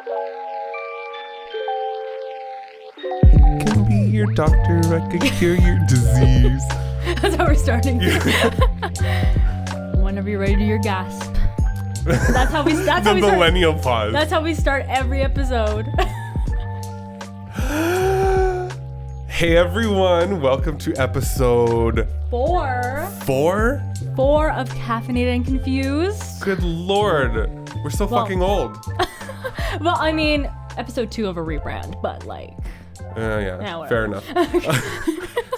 Can be your doctor, I can cure your disease. That's how we're starting. Whenever you're ready to your gasp. That's how we start. The millennial pause. That's how we start every episode. Hey everyone, welcome to episode 4 4 of Caffeinated and Confused. Good lord, we're so fucking old. Well, I mean, episode 2 of a rebrand, but like... Yeah, fair enough.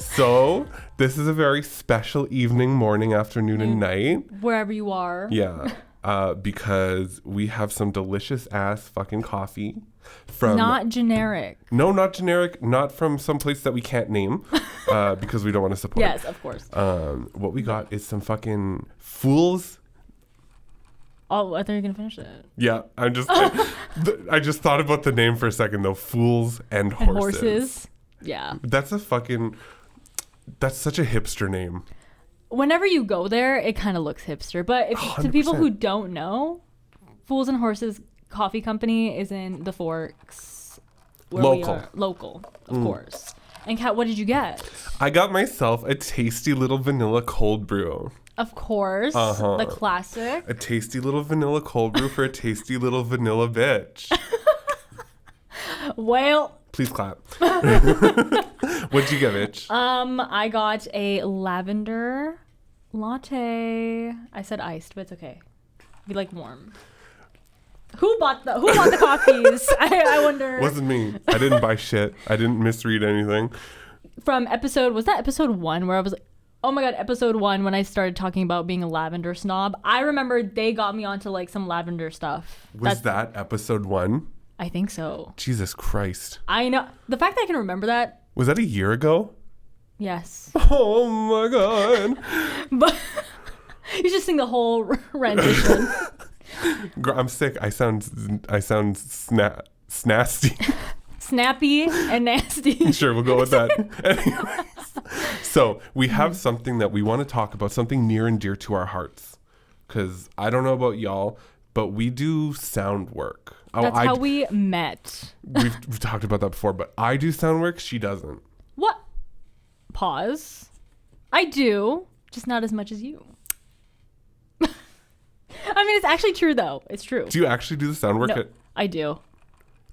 So, this is a very special evening, morning, afternoon, and night. Wherever you are. Yeah, because we have some delicious ass fucking coffee from... Not generic. No, not generic. Not from some place that we can't name because we don't want to support. Yes, of course. What we got is some fucking Fools. Oh, I thought you were going to finish it. Yeah, I just thought about the name for a second though. Fools and Horses. Yeah. That's such a hipster name. Whenever you go there, it kind of looks hipster. But to people who don't know, Fools and Horses Coffee Company is in the Forks. Where Local. We are. Local, of course. And Kat, what did you get? I got myself a tasty little vanilla cold brew. Of course. The classic. A tasty little vanilla cold brew for a tasty little vanilla bitch. Well. Please clap. What'd you get, bitch? I got a lavender latte. I said iced, but it's okay. Be like warm. Who bought the coffees? I wonder. Wasn't me. I didn't buy shit. I didn't misread anything. From was that episode 1 where I was like, oh my god, episode 1 when I started talking about being a lavender snob. I remember they got me onto like some lavender stuff. Was that episode 1? I think so. Jesus Christ. I know. The fact that I can remember that. Was that a year ago? Yes. Oh my god. But you just sing the whole rendition. I'm sick. I sound snasty. Snappy and nasty. Sure, we'll go with that. Anyways, so we have something that we want to talk about, something near and dear to our hearts. Because I don't know about y'all, but we do sound work. That's how we met. We've talked about that before, but I do sound work. She doesn't. What? Pause. I do, just not as much as you. I mean, it's actually true, though. It's true. Do you actually do the sound work? No, I do.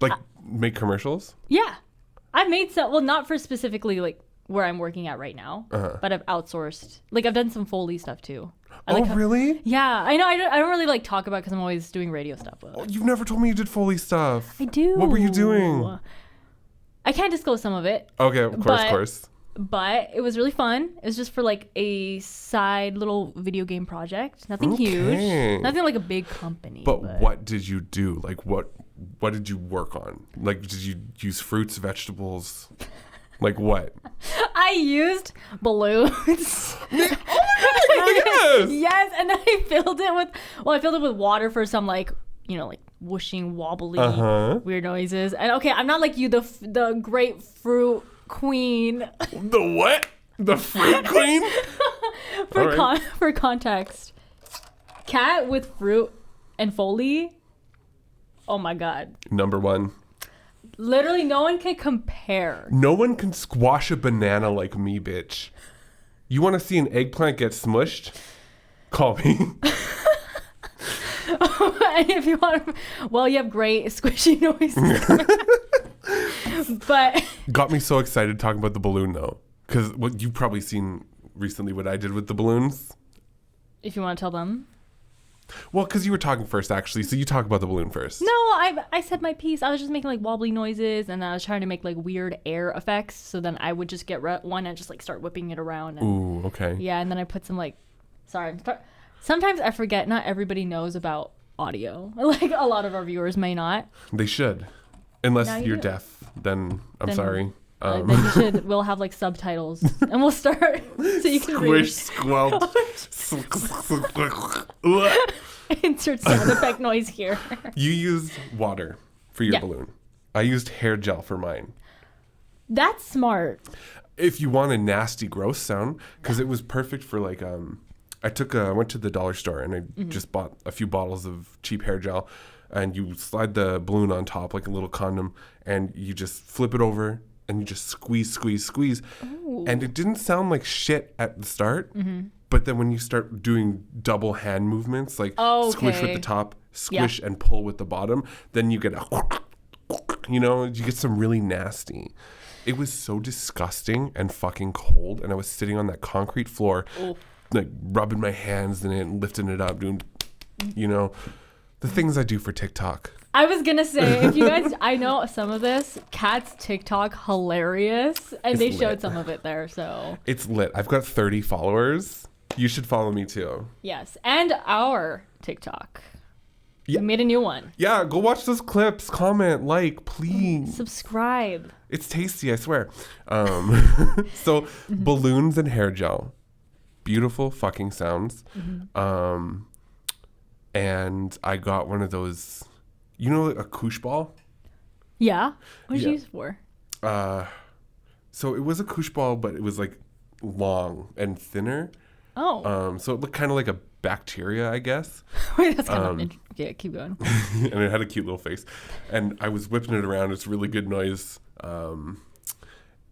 Like, make commercials? Yeah. I've made some, well, not for specifically, like, where I'm working at right now, but I've outsourced. Like, I've done some Foley stuff, too. Really? Yeah. I know. I don't really, like, talk about it because I'm always doing radio stuff. Oh, you've never told me you did Foley stuff. I do. What were you doing? I can't disclose some of it. Okay, of course. But it was really fun. It was just for like a side little video game project. Nothing huge. Nothing like a big company. But what did you do? Like what did you work on? Like did you use fruits, vegetables? Like what? I used balloons. Oh my God, yes! Yes, and then I filled it with water for some like, you know, like whooshing, wobbly, weird noises. And okay, I'm not like you, the grapefruit queen. The what? The fruit queen? For context, Cat with fruit and Foley. Oh my god. Number 1. Literally, no one can compare. No one can squash a banana like me, bitch. You want to see an eggplant get smushed? Call me. If you want, well, you have great squishy noises. But got me so excited talking about the balloon though, because what you've probably seen recently what I did with the balloons. If you want to tell them. Well, because you were talking first actually, so you talk about the balloon first. No, I said my piece. I was just making like wobbly noises, and I was trying to make like weird air effects. So then I would just get one and just like start whipping it around. And, ooh, okay. Yeah, and then I put some like, sometimes I forget. Not everybody knows about audio. Like a lot of our viewers may not. They should, unless you're deaf. Then I'm sorry. Then you should. We'll have like subtitles, and we'll start so you can read. Squelch. Insert sound effect noise here. You used water for your balloon. I used hair gel for mine. That's smart. If you want a nasty, gross sound, because it was perfect for like I went to the dollar store and I just bought a few bottles of cheap hair gel. and you slide the balloon on top like a little condom, and you just flip it over and you just squeeze. Ooh. And it didn't sound like shit at the start, but then when you start doing double hand movements, like squish with the top, squish and pull with the bottom, then you get you get some really nasty. It was so disgusting and fucking cold, and I was sitting on that concrete floor, like rubbing my hands in it and lifting it up, doing, the things I do for TikTok. I was gonna say, if you guys, I know some of this, Cat's TikTok hilarious, and they showed some of it there, so. It's lit. I've got 30 followers. You should follow me too. Yes, and our TikTok. Yeah. We made a new one. Yeah, go watch those clips, comment, like, please. Subscribe. It's tasty, I swear. So, balloons and hair gel. Beautiful fucking sounds. And I got one of those, a koosh ball? Yeah? What did you use it for? So it was a koosh ball, but it was like long and thinner. Oh. So it looked kind of like a bacteria, I guess. Wait, that's kind of yeah, keep going. And it had a cute little face. And I was whipping it around. It's really good noise. And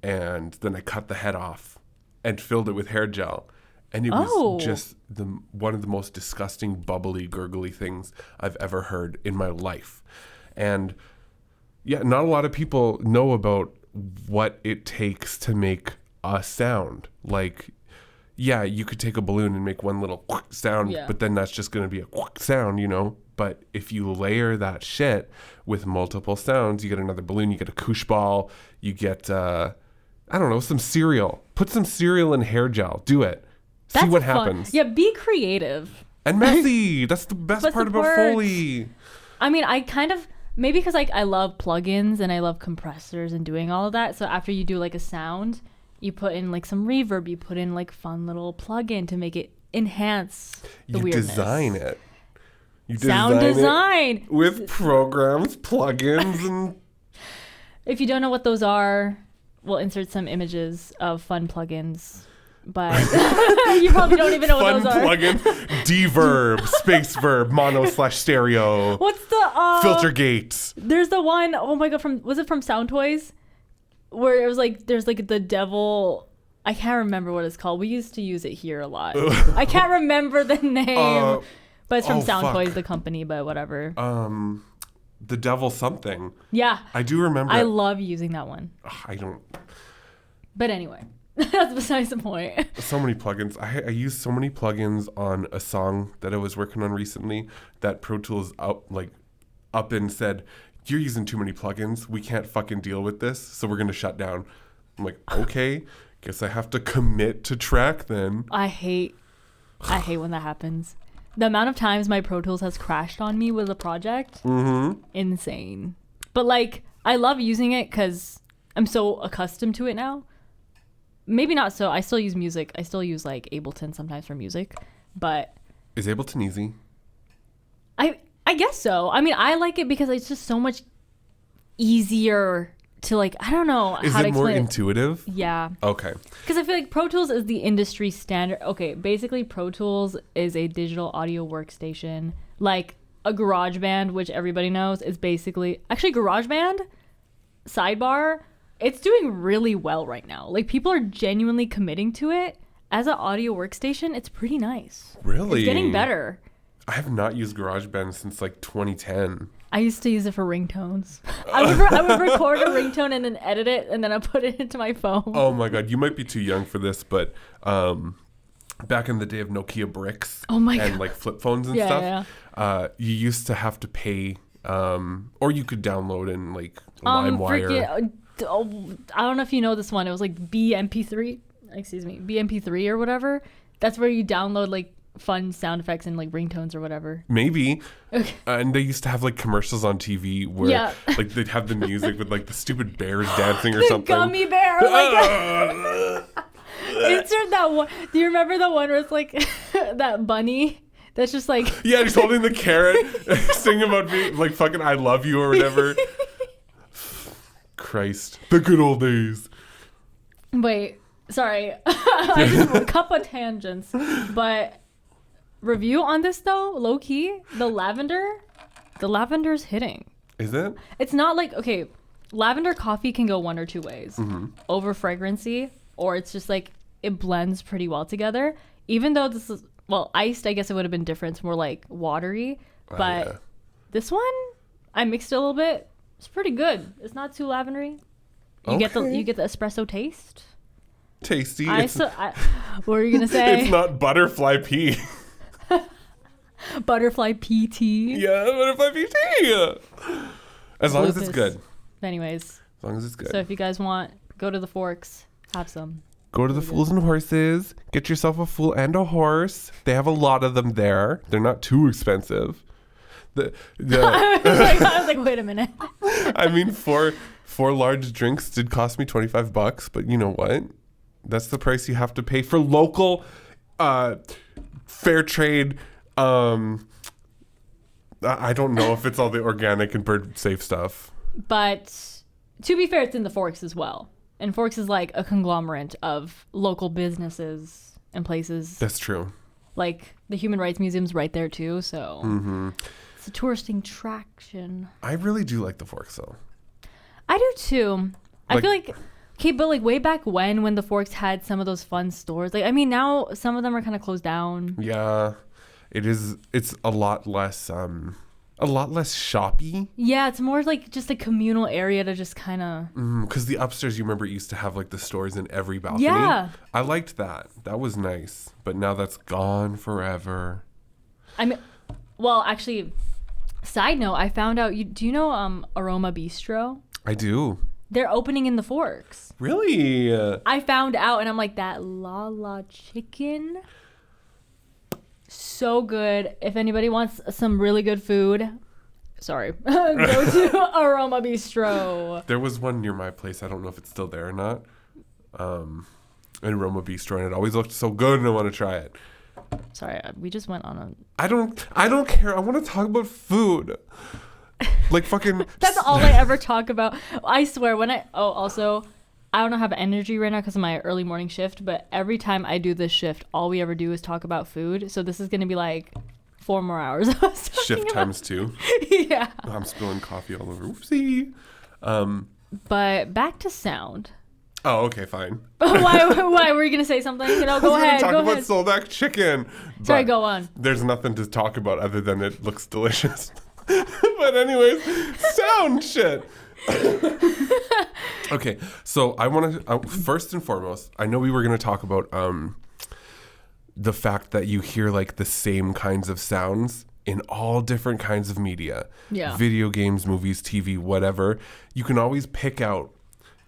then I cut the head off and filled it with hair gel. And it was just one of the most disgusting, bubbly, gurgly things I've ever heard in my life. And yeah, not a lot of people know about what it takes to make a sound. Like, yeah, you could take a balloon and make one little sound, but then that's just going to be a sound, But if you layer that shit with multiple sounds, you get another balloon, you get a koosh ball, you get, some cereal. Put some cereal in hair gel. Do it. See what happens. Yeah, be creative. And messy. That's the best part about Foley. I mean, I kind of, maybe because I love plugins and I love compressors and doing all of that. So after you do like a sound, you put in like some reverb, you put in like fun little plugin to make it enhance the weirdness. Design it. You sound design it with programs, plugins, and if you don't know what those are, we'll insert some images of fun plugins. But you probably don't even know what those are. Fun plugin, D-verb, space verb, mono/stereo. What's the filter gate? There's the one, oh my god, was it from Sound Toys? Where it was like, there's like the devil, I can't remember what it's called. We used to use it here a lot. I can't remember the name. But it's from Sound Toys, the company, but whatever. The devil something. Yeah. I do remember. I love using that one. I don't. But anyway. That's besides the point. So many plugins. I used so many plugins on a song that I was working on recently that Pro Tools up and said, "You're using too many plugins. We can't fucking deal with this, so we're gonna shut down." I'm like, okay, guess I have to commit to track then. I hate when that happens. The amount of times my Pro Tools has crashed on me with a project, insane. But like, I love using it because I'm so accustomed to it now. Maybe not so. I still use music. I still use like Ableton sometimes for music, but is Ableton easy? I guess so. I mean, I like it because it's just so much easier to like. I don't know is how to it more explain intuitive? Yeah. Okay. Because I feel like Pro Tools is the industry standard. Okay, basically Pro Tools is a digital audio workstation, like a GarageBand, which everybody knows is basically actually GarageBand. Sidebar. It's doing really well right now. Like, people are genuinely committing to it. As an audio workstation, it's pretty nice. Really? It's getting better. I have not used GarageBand since like 2010. I used to use it for ringtones. I would record a ringtone and then edit it, and then I put it into my phone. Oh my god, you might be too young for this, but back in the day of Nokia bricks and like flip phones and stuff, you used to have to pay, or you could download in like LimeWire. I don't know if you know this one. It was like BMP3 or whatever. That's where you download like fun sound effects and like ringtones or whatever. Maybe. Okay. And they used to have like commercials on TV where like they'd have the music with like the stupid bears dancing or something. Gummy bear. Insert that one. Do you remember the one where it's like that bunny? That's just like. Yeah, he's holding the carrot, singing about me like fucking I love you or whatever. Christ. The good old days. Wait, sorry. I just a couple of tangents. But review on this though, low key, the lavender. The lavender's hitting. Is it? It's not like, okay, lavender coffee can go one or two ways. Over fragrancy, or it's just like it blends pretty well together. Even though this is, well, iced, I guess it would have been different. It's more like watery. But this one, I mixed it a little bit. It's pretty good. It's not too lavendery. You get the espresso taste. Tasty. What were you gonna say? It's not butterfly pea. Butterfly PT. Yeah, butterfly PT. As long as it's good. Anyways. As long as it's good. So if you guys want, go to the Forks, have some. Go to the Fools and Horses. Get yourself a fool and a horse. They have a lot of them there. They're not too expensive. I was like, wait a minute. I mean, four large drinks did cost me $25, but you know what? That's the price you have to pay for local, fair trade. I don't know if it's all the organic and bird safe stuff. But to be fair, it's in the Forks as well. And Forks is like a conglomerate of local businesses and places. That's true. Like the Human Rights Museum's right there too, so it's a touristing attraction. I really do like the Forks though. I do too. I feel like, okay, but like way back when the Forks had some of those fun stores, like I mean now some of them are kind of closed down. Yeah, it is. It's a lot less shoppy. Yeah, it's more like just a communal area to just kind of. Because the upstairs, you remember, used to have like the stores in every balcony. Yeah, I liked that. That was nice, but now that's gone forever. I mean, well, actually, side note, I found out. Do you know Aroma Bistro? I do. They're opening in the Forks. Really? I found out, and I'm like, that Lala chicken, so good. If anybody wants some really good food, go to Aroma Bistro. There was one near my place. I don't know if it's still there or not. An Aroma Bistro, and it always looked so good, and I want to try it. Sorry, we just went on a. I don't care. I want to talk about food. Like fucking. That's all I ever talk about. I swear also, I don't have energy right now because of my early morning shift, but every time I do this shift, all we ever do is talk about food. So this is going to be like 4 more hours of us talking shift about. times 2. Yeah. I'm spilling coffee all over. Whoopsie. But back to sound. Oh, okay, fine. Why were you going to say something? Go ahead. Talk about Soldak chicken. Sorry, go on. There's nothing to talk about other than it looks delicious. But anyways, sound shit. Okay, so I want to first and foremost, I know we were going to talk about the fact that you hear like the same kinds of sounds in all different kinds of media. Yeah. Video games, movies, TV, whatever. You can always pick out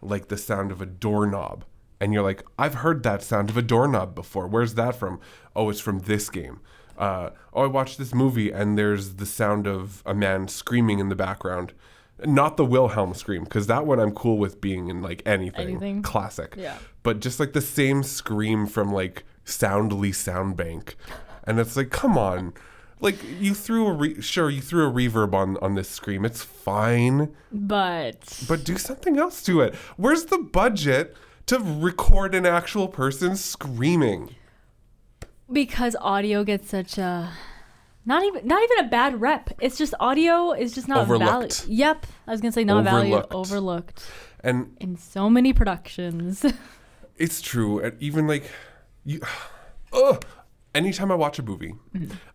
like the sound of a doorknob. And you're like, I've heard that sound of a doorknob before. Where's that from? Oh, it's from this game. I watched this movie and there's the sound of a man screaming in the background. Not the Wilhelm scream, because that one I'm cool with being in like anything. Classic. Yeah. But just like the same scream from like Soundly Soundbank. And it's like, come on. Like you threw a reverb on this scream. It's fine. But do something else to it. Where's the budget to record an actual person screaming? Because audio gets such a not even a bad rep. It's just audio is just not valued. Yep, I was gonna say not valued, overlooked, and in so many productions. It's true, and even like you. Anytime I watch a movie,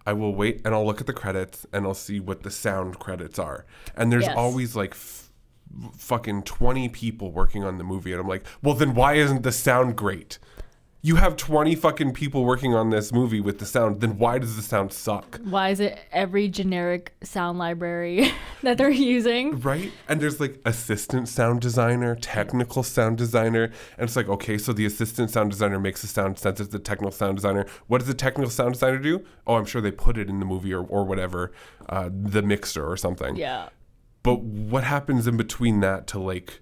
I will wait and I'll look at the credits and I'll see what the sound credits are, and there's always like fucking 20 people working on the movie, and I'm like, well, then why isn't the sound great? You have 20 fucking people working on this movie with the sound, then why does the sound suck? Why is it every generic sound library that they're using? Right? And there's like assistant sound designer, technical sound designer, and it's like, okay, so the assistant sound designer makes the sound sense as the technical sound designer. What does the technical sound designer do? Oh, I'm sure they put it in the movie or whatever, the mixer or something. Yeah. But what happens in between that to like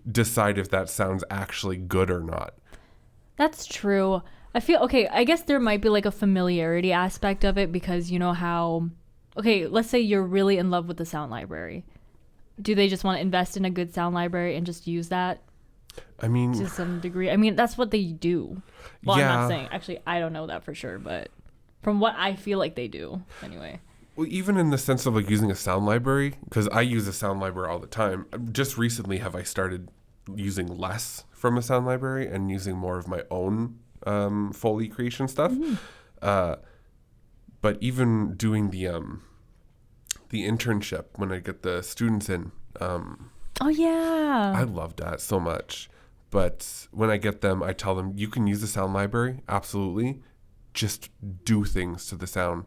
decide if that sounds actually good or not? That's true. I guess there might be like a familiarity aspect of it because you know how, okay, let's say you're really in love with the sound library. Do they just want to invest in a good sound library and just use that? I mean, to some degree. I mean, that's what they do. Well, yeah. I'm not saying, actually, I don't know that for sure, but from what I feel like they do anyway. Well, even in the sense of like using a sound library, because I use a sound library all the time. Just recently have I started using less from a sound library and using more of my own Foley creation stuff. But even doing the internship when I get the students in. Oh yeah. I love that so much. But when I get them, I tell them, you can use the sound library, absolutely. Just do things to the sound.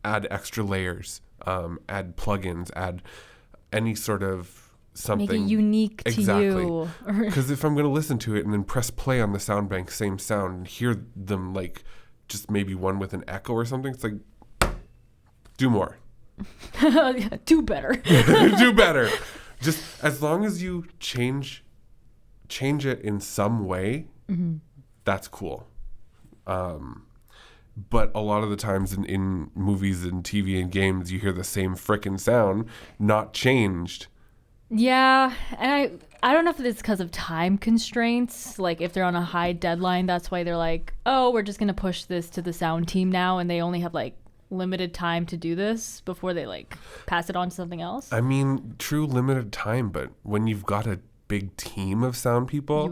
Add extra layers, add plugins, add any sort of something. Make it unique to you. Because if I'm going to listen to it and then press play on the sound bank, same sound, and hear them like just maybe one with an echo or something, it's like, do more. Do better. Do better. Just as long as you change it in some way, that's cool. But a lot of the times in movies and TV and games, you hear the same frickin' sound, not changed. Yeah, and I don't know if it's because of time constraints. Like if they're on a high deadline, that's why they're like, oh, we're just going to push this to the sound team now. And they only have like limited time to do this before they like pass it on to something else. I mean, true limited time, but when you've got a big team of sound people, you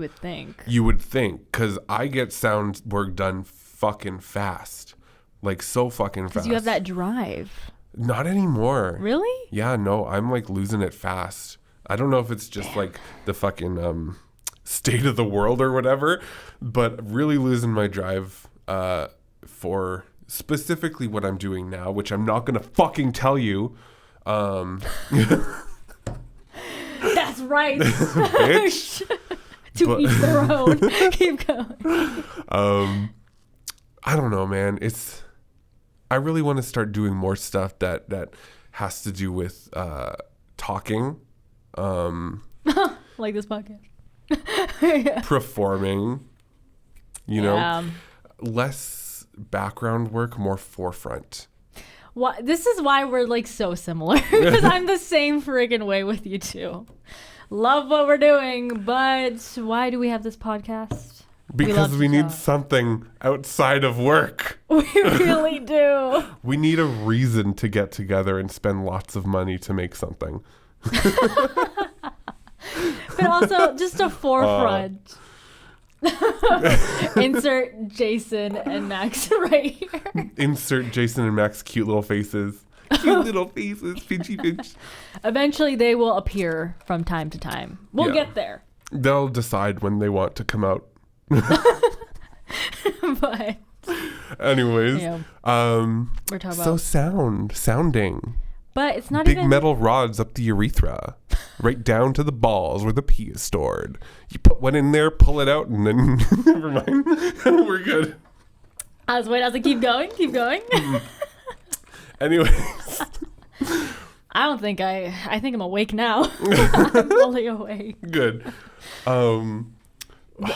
would think, because I get sound work done fucking fast, like so fucking fast. Because you have that drive. Not anymore. Really? Yeah, no, I'm like losing it fast. I don't know if it's just like the fucking state of the world or whatever, but really losing my drive for specifically what I'm doing now, which I'm not gonna fucking tell you. That's right. Bitch. To each their own. Keep going. I don't know, man. I really want to start doing more stuff that has to do with talking. Like this podcast. Yeah. Performing. You know? Less background work, more forefront. This is why we're like so similar. Because I'm the same friggin' way with you too. Love what we're doing, but why do we have this podcast? Because we need something outside of work. We really do. We need a reason to get together and spend lots of money to make something. But also just a forefront. Insert Jason and Max right here. Insert Jason and Max cute little faces. Cute little faces. Pinchy pinch. Eventually they will appear from time to time. We'll get there. They'll decide when they want to come out. But anyways, we're talking about sounding. But it's not big metal rods up the urethra, right down to the balls where the pee is stored. You put one in there, pull it out, and then never mind. We're good. I was waiting. Keep going. Anyways, I think I'm awake now. I'm fully awake. Good. Oh,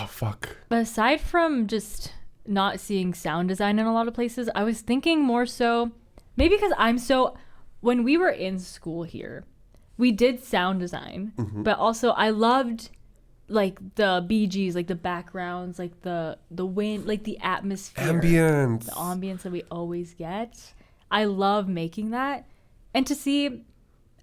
fuck. But aside from just not seeing sound design in a lot of places, I was thinking more so, maybe because when we were in school here, we did sound design, but also I loved like the BGs, like the backgrounds, like the wind, like the atmosphere. The ambience that we always get. I love making that. And to see,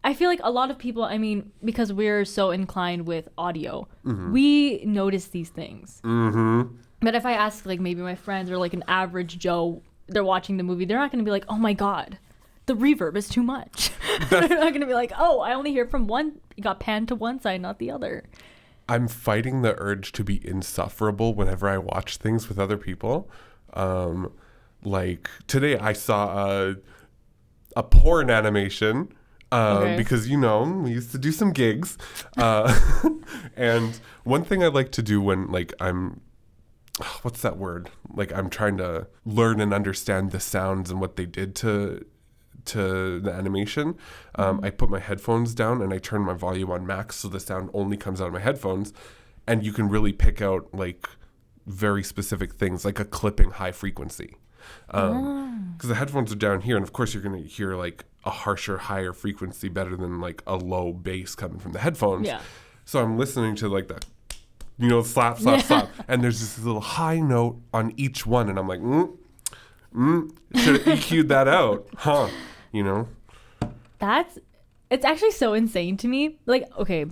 I feel like a lot of people, I mean, because we're so inclined with audio, we notice these things. But if I ask like maybe my friends or like an average Joe, they're watching the movie, they're not going to be like, oh my God, the reverb is too much. They're not going to be like, oh, I only hear from one, it got panned to one side, not the other. I'm fighting the urge to be insufferable whenever I watch things with other people. Like today I saw a porn animation. Because, we used to do some gigs. And one thing I like to do when, like, what's that word? Like, I'm trying to learn and understand the sounds and what they did to the animation. I put my headphones down and I turn my volume on max so the sound only comes out of my headphones. And you can really pick out, like, very specific things, like a clipping high frequency. Because the headphones are down here, and of course you're going to hear, like, a harsher, higher frequency better than like a low bass coming from the headphones. Yeah. So I'm listening to like that, slap, slap. And there's this little high note on each one. And I'm like, should have EQ'd that out. Huh. you know? It's actually so insane to me. Like, okay,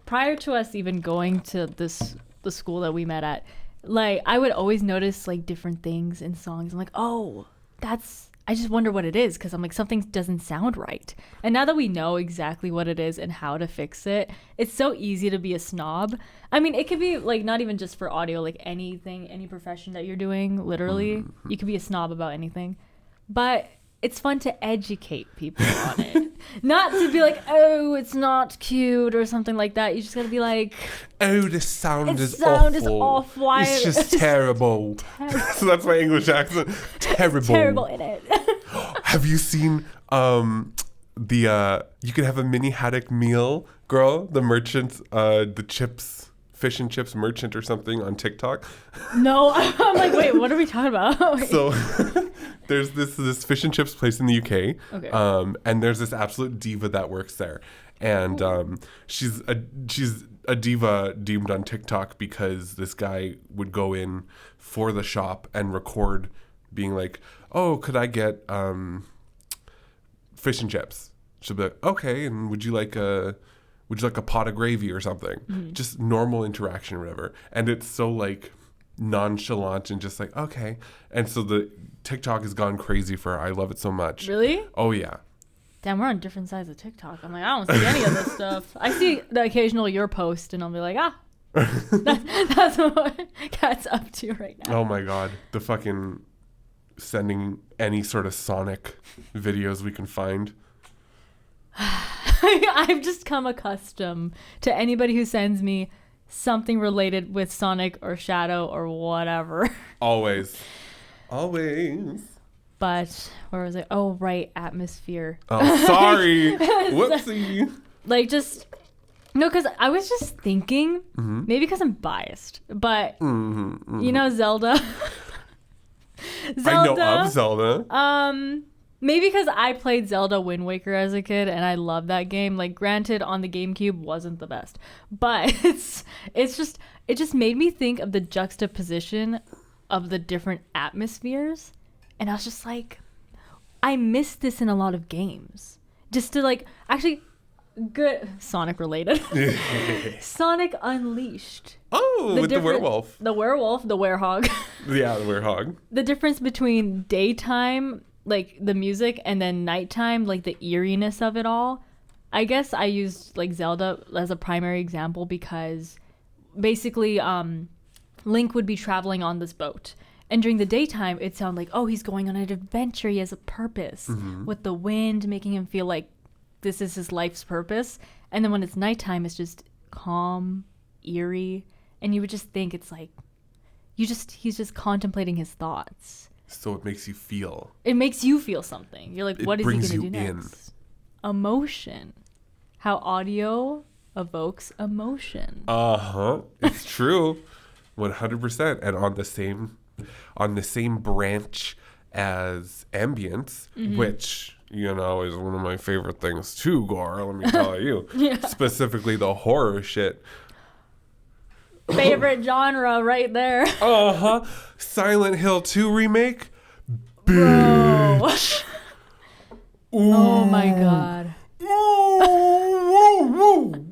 prior to us even going to the school that we met at, like, I would always notice like different things in songs. I'm like, oh, I just wonder what it is, because I'm like, something doesn't sound right. And now that we know exactly what it is and how to fix it, it's so easy to be a snob. I mean, it could be like not even just for audio, like anything, any profession that you're doing, literally, you could be a snob about anything. But it's fun to educate people on it. Not to be like, oh, it's not cute or something like that. You just gotta be like, oh, the sound is off. Why? It's just terrible. So that's my English accent. Terrible. It's terrible in it. Have you seen you could have a mini haddock meal, girl? The merchant, the chips, fish and chips merchant or something on TikTok. No, I'm like, wait, what are we talking about? So there's this fish and chips place in the UK. Okay. And there's this absolute diva that works there. And she's a diva deemed on TikTok because this guy would go in for the shop and record being like, oh, could I get fish and chips? She'll be like, okay, and would you like a pot of gravy or something? Mm-hmm. Just normal interaction or whatever. And it's so like nonchalant and just like, okay. And so the TikTok has gone crazy for her. I love it so much. Really? Oh yeah. Damn, we're on different sides of TikTok. I'm like, I don't see any of this stuff. I see the occasional your post and I'll be like, that's what Cat's up to right now. Oh my God. The fucking sending any sort of Sonic videos we can find. I've just come accustomed to anybody who sends me something related with Sonic or Shadow or whatever. Always. But where was it? Oh, right, Atmosphere. Oh, sorry. Whoopsie. Like, just no, because I was just thinking, maybe because I'm biased, but you know Zelda. I know of Zelda. Maybe because I played Zelda Wind Waker as a kid and I love that game. Like, granted, on the GameCube wasn't the best, but it just made me think of the juxtaposition of the different atmospheres, and I was just like, I miss this in a lot of games. Just to like, actually, good Sonic related. Sonic Unleashed. Oh, with the werewolf. The werewolf, the werehog. Yeah, the werehog. The difference between daytime, like the music, and then nighttime, like the eeriness of it all. I guess I used like Zelda as a primary example because basically Link would be traveling on this boat. And during the daytime, it sounded like, oh, he's going on an adventure. He has a purpose with the wind making him feel like this is his life's purpose. And then when it's nighttime, it's just calm, eerie. And you would just think it's like, he's just contemplating his thoughts. So it makes you feel. It makes you feel something. You're like, what is he going to do next? Emotion. How audio evokes emotion. It's true. 100%. And on the same branch as ambience, which, you know, is one of my favorite things too, Gore, let me tell you. Yeah. Specifically the horror shit. Favorite genre right there. Silent Hill 2 remake. Bro. Oh my God.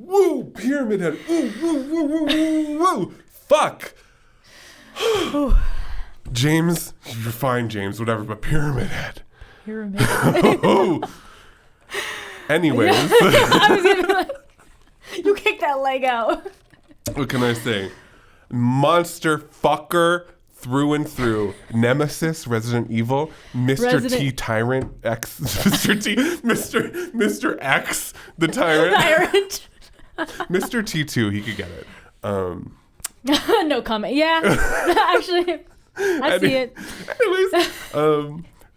Woo, Pyramid Head. Woo. Fuck. James, you're fine, James, whatever, but Pyramid Head. Pyramid Head. Anyways. I was gonna be like, you kicked that leg out. What can I say? Monster fucker through and through. Nemesis, Resident Evil, Mr. T Tyrant X, Mr. X the Tyrant. Mr. T2, he could get it. No comment. Yeah, actually, I see it. Anyways,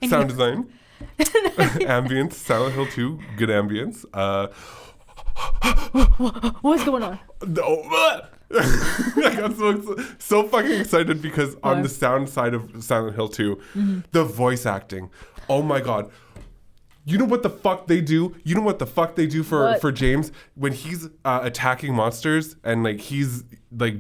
sound design, ambience, Silent Hill 2, good ambience. What's going on? I got so fucking excited because on the sound side of Silent Hill 2, the voice acting. Oh my God. You know what the fuck they do? You know what the fuck they do for James when he's attacking monsters and like he's like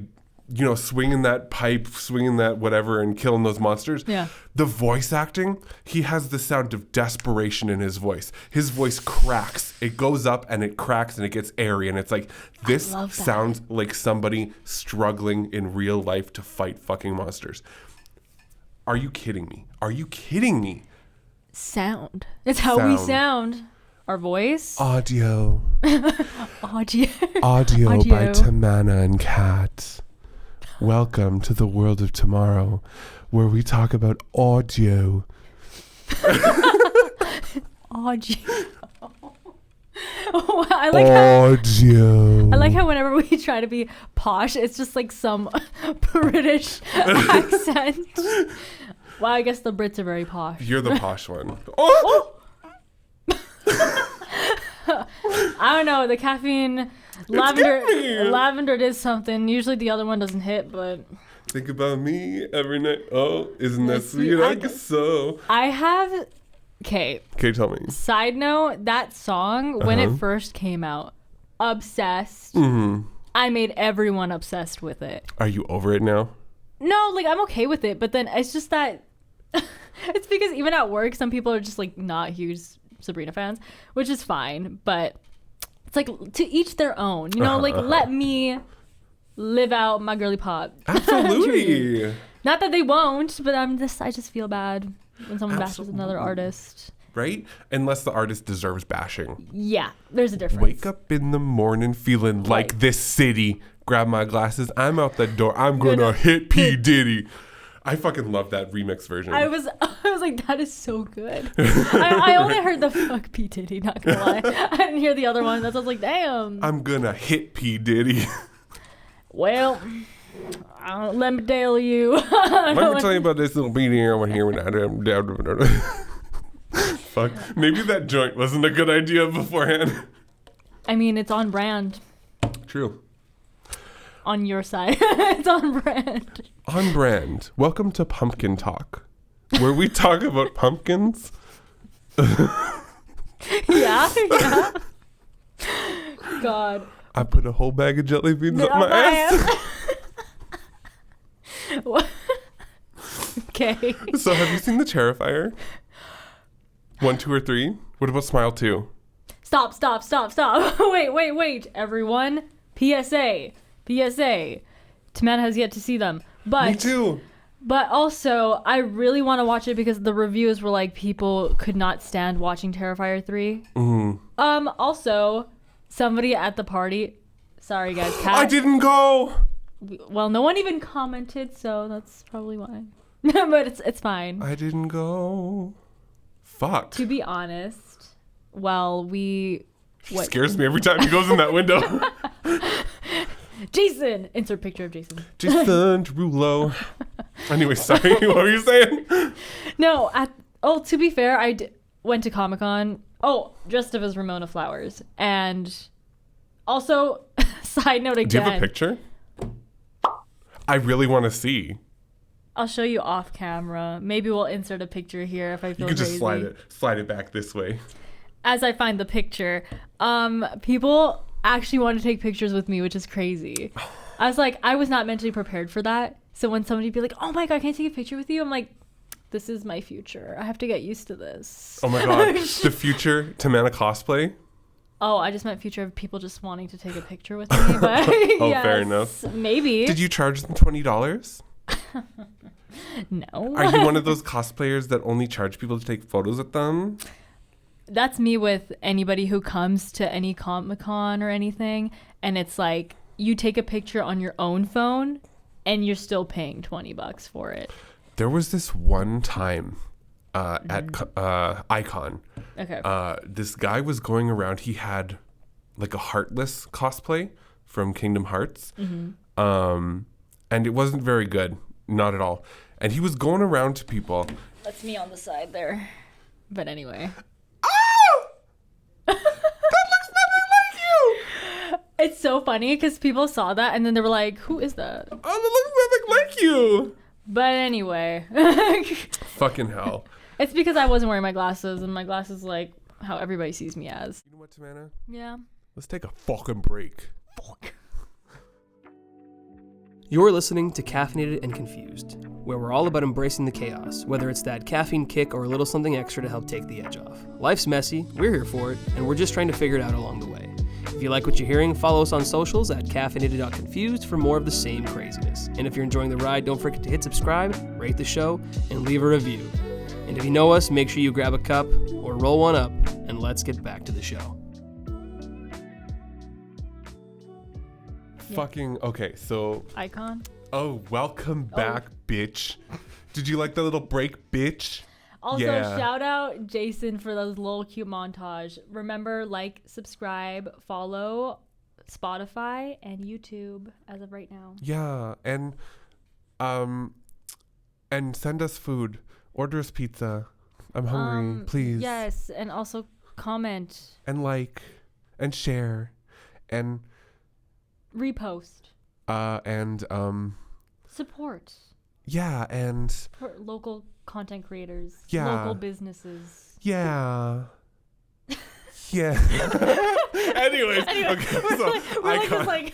swinging that pipe, swinging that whatever, and killing those monsters. Yeah. The voice acting, he has the sound of desperation in his voice. His voice cracks. It goes up and it cracks and it gets airy. And it's like, this sounds like somebody struggling in real life to fight fucking monsters. Are you kidding me? Are you kidding me? Sound. It's how we sound. Our voice. Audio. Audio. Audio by Tamana and Cat. Welcome to the world of tomorrow, where we talk about audio. Audio. Audio. I like how whenever we try to be posh, it's just like some British accent. Well, I guess the Brits are very posh. You're the posh one. Oh! I don't know. The caffeine, lavender did something. Usually the other one doesn't hit, but... Think about me every night. Oh, isn't that sweet? I guess so. I have... Okay, tell me. Side note, that song, when it first came out, obsessed. Mm-hmm. I made everyone obsessed with it. Are you over it now? No, like, I'm okay with it, but then it's just that... It's because even at work, some people are just, like, not huge Sabrina fans, which is fine, but it's like, to each their own, like, let me live out my girly pop. Absolutely. Not that they won't, but I just feel bad when someone bashes another artist. Right? Unless the artist deserves bashing. Yeah, there's a difference. Wake up in the morning feeling like this city. Grab my glasses. I'm out the door. I'm gonna hit P. Diddy. I fucking love that remix version. I was like, that is so good. I only heard the fuck P. Diddy, not gonna lie. I didn't hear the other one. That's why I was like, damn. I'm gonna hit P. Diddy. Well, let me tell you. Let me tell you about this little beating over here. Fuck. Maybe that joint wasn't a good idea beforehand. I mean, it's on brand. True. On your side. It's on brand. On brand. Welcome to Pumpkin Talk, where we talk about pumpkins. Yeah. God. I put a whole bag of jelly beans up my ass. Okay. So have you seen The Terrifier? 1, 2, or 3? What about Smile 2? Stop. Wait. Everyone. PSA. Tamana has yet to see them. But me too. But also, I really want to watch it because the reviews were like people could not stand watching Terrifier 3. Mm-hmm. Also, somebody at the party. Sorry, guys. Cat. I didn't go. Well, no one even commented, so that's probably why. But it's fine. I didn't go. Fuck. To be honest, He scares me every time he goes in that window. Jason! Insert picture of Jason. Jason Derulo. Anyway, sorry. What were you saying? No, to be fair, I went to Comic-Con. Oh, dressed up as Ramona Flowers. And also, side note again. Do you have a picture? I really want to see. I'll show you off camera. Maybe we'll insert a picture here if I feel crazy. You can just slide it back this way. As I find the picture, people actually want to take pictures with me, which is crazy. I was like, I was not mentally prepared for that. So when somebody would be like, oh my God, can I take a picture with you? I'm like, this is my future. I have to get used to this. Oh my God. The future Tamana cosplay? Oh, I just meant future of people just wanting to take a picture with me. But yes, fair enough. Maybe. Did you charge them $20? No. Are you one of those cosplayers that only charge people to take photos with them? That's me with anybody who comes to any Comic-Con or anything, and it's like you take a picture on your own phone and you're still paying $20 for it. There was this one time at Icon. Okay. This guy was going around. He had like a Heartless cosplay from Kingdom Hearts. Mm-hmm. And it wasn't very good. Not at all. And he was going around to people. That's me on the side there. But anyway. That looks nothing like you. It's so funny because people saw that and then they were like, who is that? Oh, that looks nothing like you. But anyway. Fucking hell. It's because I wasn't wearing my glasses and my glasses like how everybody sees me as. You know what, Tamana? Yeah. Let's take a fucking break. Fuck. You're listening to Caffeinated and Confused, where we're all about embracing the chaos, whether it's that caffeine kick or a little something extra to help take the edge off. Life's messy, we're here for it, and we're just trying to figure it out along the way. If you like what you're hearing, follow us on socials at caffeinated.confused for more of the same craziness. And if you're enjoying the ride, don't forget to hit subscribe, rate the show, and leave a review. And if you know us, make sure you grab a cup or roll one up, and let's get back to the show. Fucking okay, so Icon. oh, welcome back, bitch. Did you like the little break, bitch? Also, Yeah. shout out Jason for those little cute montage. Remember, like, subscribe, follow Spotify and YouTube as of right now. Yeah, and send us food. Order us pizza. I'm hungry, please. Yes, and also comment, And like, and share, and repost, and support. yeah, and Support local content creators, Yeah. local businesses. yeah. Yeah. Anyways, okay, so Icon.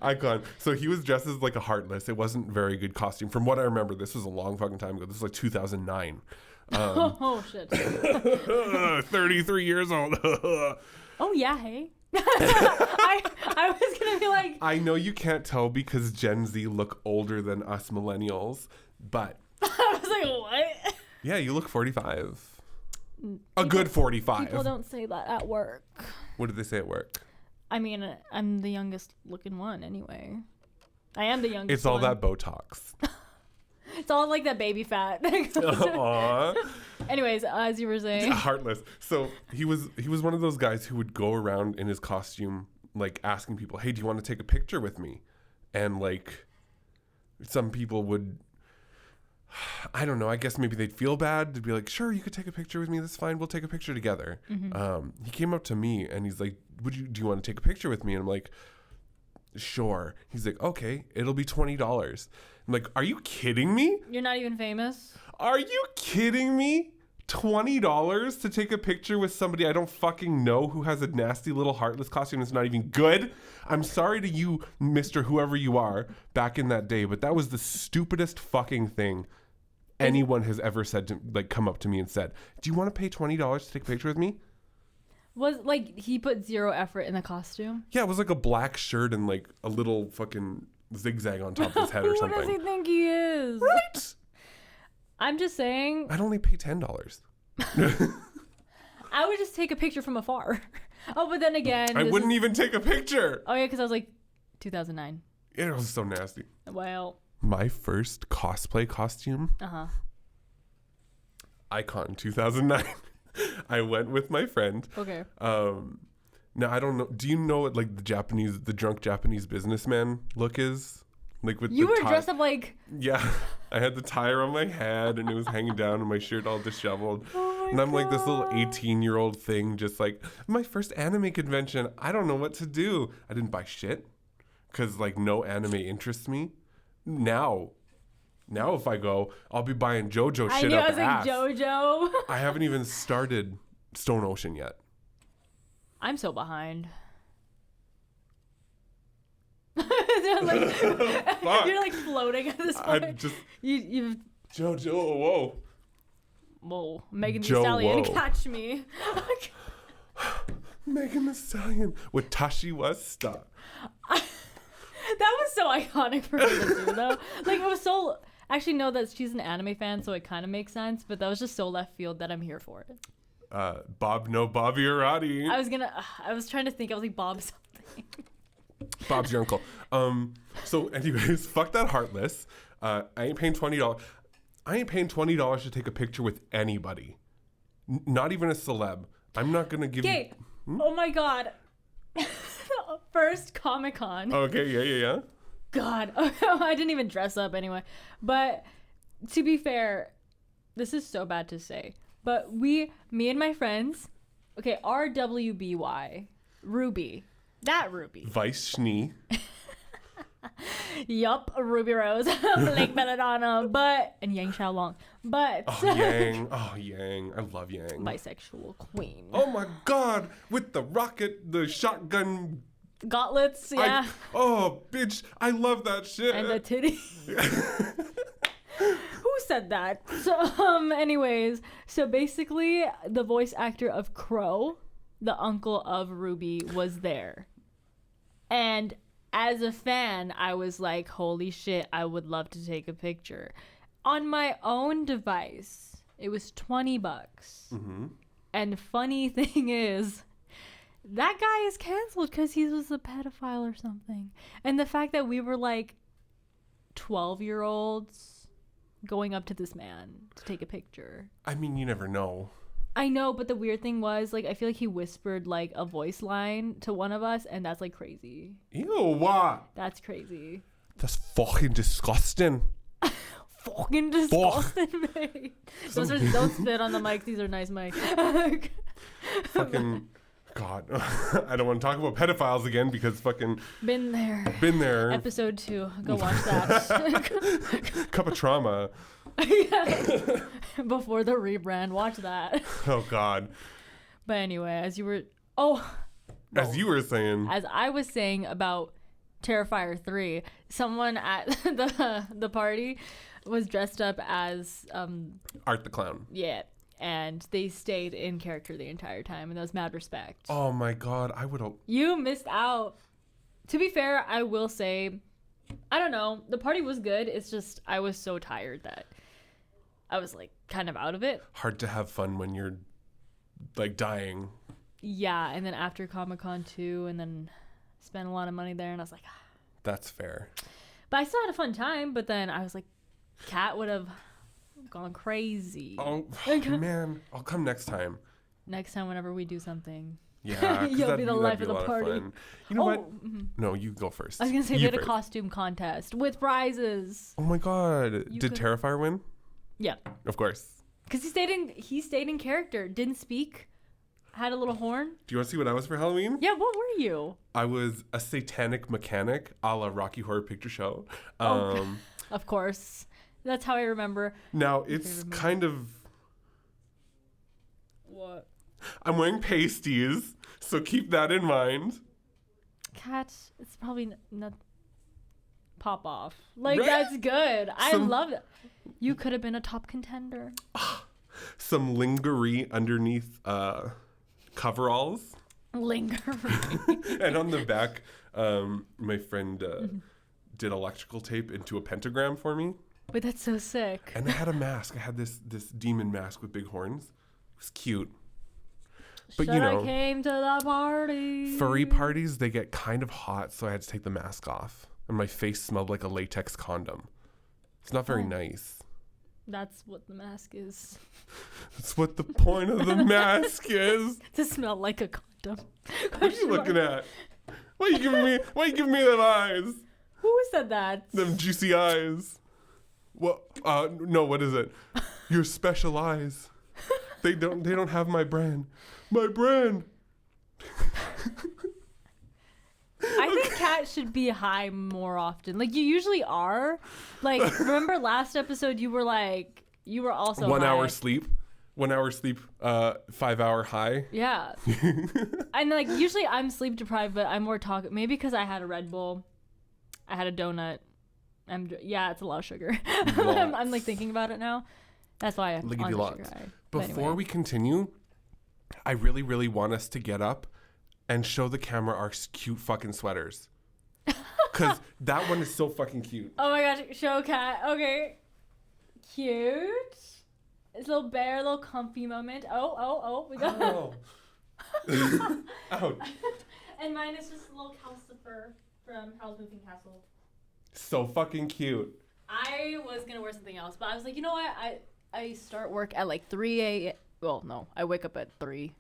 Icon. So he was dressed as like a Heartless. It wasn't very good costume. From what I remember, this was a long fucking time ago. This was like 2009. Oh shit. 33 years old. Oh yeah, hey. I was gonna be like, I know you can't tell because Gen Z look older than us millennials, but I was like, what? yeah, you look 45. A good 45. People don't say that at work. What did they say at work? I mean, I'm the youngest looking one anyway. I am the youngest. It's all one. that Botox. It's all like that baby fat. Aww. Anyways, as you were saying, Heartless. So he was one of those guys who would go around in his costume, like asking people, "Hey, do you want to take a picture with me?" And like, some people would, I don't know. I guess maybe they'd feel bad to be like, "Sure, you could take a picture with me. That's fine. We'll take a picture together." Mm-hmm. He came up to me and he's like, do you want to take a picture with me?" And I'm like, "Sure." He's like, "Okay, it'll be $20." I'm like, "Are you kidding me? you're not even famous. Are you kidding me? $20 to take a picture with somebody I don't fucking know who has a nasty little Heartless costume that's not even good? I'm sorry to you, Mr. Whoever you are, back in that day, but that was the stupidest fucking thing anyone has ever said to, like, come up to me and said, "Do you want to pay $20 to take a picture with me?" Was like he put zero effort in the costume. Yeah, it was like a black shirt and like a little fucking zigzag on top of his head or Who something. does he think he is? Right? I'm just saying. I'd only pay $10. I would just take a picture from afar. Oh, but then again, I wouldn't even take a picture. Oh yeah, because I was like, 2009. It was so nasty. Well. My first cosplay costume, Icon 2009. I went with my friend. Okay. Now I don't know. Do you know what like the drunk Japanese businessman look is? Like with You the were tie- dressed up like. Yeah, I had the tie around my head and it was hanging down and my shirt all disheveled. Oh my And I'm like this little God. 18-year-old thing, just like my first anime convention. I don't know what to do. I didn't buy shit because like no anime interests me. Now if I go, I'll be buying JoJo I shit knew up I was ass. like JoJo. I haven't even started Stone Ocean yet. I'm so behind. You're like floating at this point. I just You've JoJo. Whoa, Megan Thee Joe, Stallion, whoa. catch me. Megan Thee Stallion with Tashi Wasta. That was so iconic for me to do, though. Like, it was so. Actually, no, that she's an anime fan, so it kind of makes sense. But that was just so left field that I'm here for it. Bobby Arati. I was trying to think. I was like, Bob something. Bob's your uncle. So, anyways, fuck that Heartless. I ain't paying $20. I ain't paying $20 to take a picture with anybody. Not even a celeb. I'm not gonna give Okay. you. Oh my God. First Comic-Con. Okay, yeah. God. I didn't even dress up anyway. But to be fair, this is so bad to say. But me and my friends, okay, RWBY, Ruby. That Ruby. Vice Schnee. Yup, Ruby Rose, Blake Belladonna, and Yang Xiaolong. But Yang. I love Yang. bisexual queen. Oh my God! With the rocket, the shotgun Gauntlets, yeah. Oh, bitch, I love that shit. And the titty. Who said that? So, anyways, so basically, the voice actor of Crow, the uncle of Ruby, was there. And as a fan, I was like, holy shit, I would love to take a picture. On my own device, it was $20. Mm-hmm. And funny thing is, that guy is canceled because he was a pedophile or something. And the fact that we were like 12-year-olds going up to this man to take a picture. I mean, you never know. I know, but the weird thing was, like, I feel like he whispered like a voice line to one of us, and that's like crazy. Ew, what? That's crazy. That's fucking disgusting. Fucking disgusting, mate. Don't spit on the mic. These are nice mics. Fucking God. I don't want to talk about pedophiles again because fucking Been there. Episode 2. Go watch that. Cup of trauma. Yeah. Before the rebrand. Watch that. Oh God. But anyway, as you were saying. As I was saying about Terrifier 3, someone at the party was dressed up as Art the Clown. Yeah. And they stayed in character the entire time, and that was mad respect. Oh my God, I would have. You missed out. To be fair, I will say, I don't know, the party was good. It's just I was so tired that I was like kind of out of it. Hard to have fun when you're like dying. Yeah, and then after Comic-Con too, and then spent a lot of money there, and I was like, ah. That's fair. But I still had a fun time. But then I was like, Cat would have gone crazy. Oh man, I'll come next time. Next time, whenever we do something. Yeah, you'll be the life of the party. You know what? Mm-hmm. No, you go first. I was gonna say we had a costume contest with prizes. Oh my God! Did Terrifier win? Yeah, of course. Because he stayed in character, didn't speak, had a little horn. Do you want to see what I was for Halloween? Yeah, what were you? I was a satanic mechanic, a la Rocky Horror Picture Show. Of course. That's how I remember. Now, it's kind of... What? I'm wearing pasties, so keep that in mind. Cat, it's probably not... Pop off. Like, that's good. I love it. You could have been a top contender. Some lingerie underneath coveralls. Lingerie. And on the back, my friend did electrical tape into a pentagram for me. Wait, that's so sick. And I had a mask. I had this demon mask with big horns. It was cute. But you know, I came to the party. Furry parties, they get kind of hot, so I had to take the mask off. And my face smelled like a latex condom. It's not very nice. That's what the mask is. That's what the point of the mask is. To smell like a condom. What are you looking at? Why are you giving me them eyes? Who said that? Them juicy eyes. What? No, what is it? Your special eyes. They don't have my brand. My brand. I think Cat should be high more often. Like you usually are. Like remember last episode you were also 1 high. hour sleep. 1 hour sleep, 5 hour high. Yeah. And like usually I'm sleep deprived, but I'm more talking. Maybe because I had a Red Bull, I had a donut. It's a lot of sugar. I'm like thinking about it now. That's why I'm on the sugar high. Before we continue, I really, really want us to get up and show the camera our cute fucking sweaters. Because that one is so fucking cute. Oh my gosh, show Cat. Okay. Cute. It's a little bear, a little comfy moment. Oh, we got Ouch. And mine is just a little calcifer from Howl's Moving Castle. So fucking cute. I was going to wear something else, but I was like, you know what? I start work at like 3 a.m. Well, no, I wake up at 3.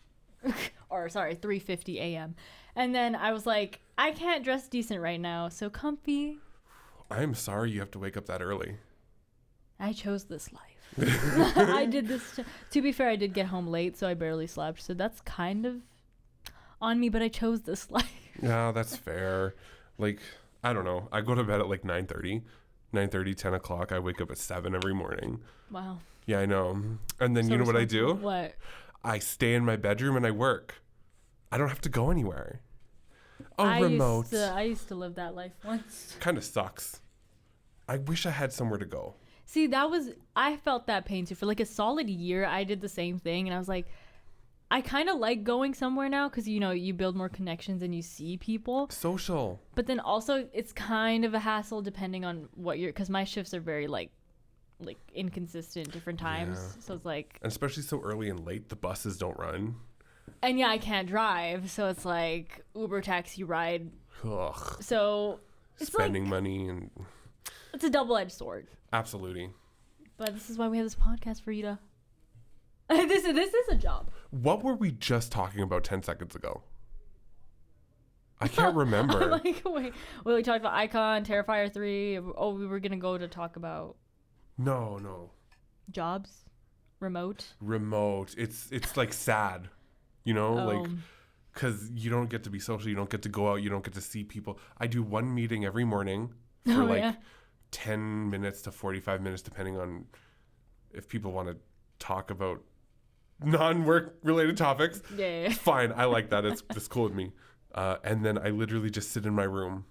3:50 a.m. And then I was like, I can't dress decent right now, so comfy. I'm sorry you have to wake up that early. I chose this life. I did this. To be fair, I did get home late, so I barely slept. So that's kind of on me, but I chose this life. Yeah, that's fair. Like, I don't know. I go to bed at like 9:30, 10 o'clock. I wake up at 7 every morning. Wow. Yeah, I know. And then you know what I do? What? I stay in my bedroom and I work. I don't have to go anywhere. remote. I used to live that life once. Kind of sucks. I wish I had somewhere to go. See, I felt that pain too. For like a solid year, I did the same thing. And I was like, I kind of like going somewhere now because, you know, you build more connections and you see people. Social. But then also it's kind of a hassle depending on what because my shifts are very like inconsistent different times. Yeah. So it's like. And especially so early and late, the buses don't run. And yeah, I can't drive. So it's like Uber, taxi ride. Ugh. So it's spending like, money and. It's a double-edged sword. Absolutely. But this is why we have this podcast for you to. This is a job. What were we just talking about 10 seconds ago? I can't remember. I'm like, wait. Well, we talked about Icon, Terrifier 3. Oh, we were going to go to talk about. No. Jobs? Remote? It's like sad. You know? Like, because you don't get to be social. You don't get to go out. You don't get to see people. I do one meeting every morning for 10 minutes to 45 minutes, depending on if people want to talk about non-work related topics. Yeah. Fine. I like that. It's cool with me. And then I literally just sit in my room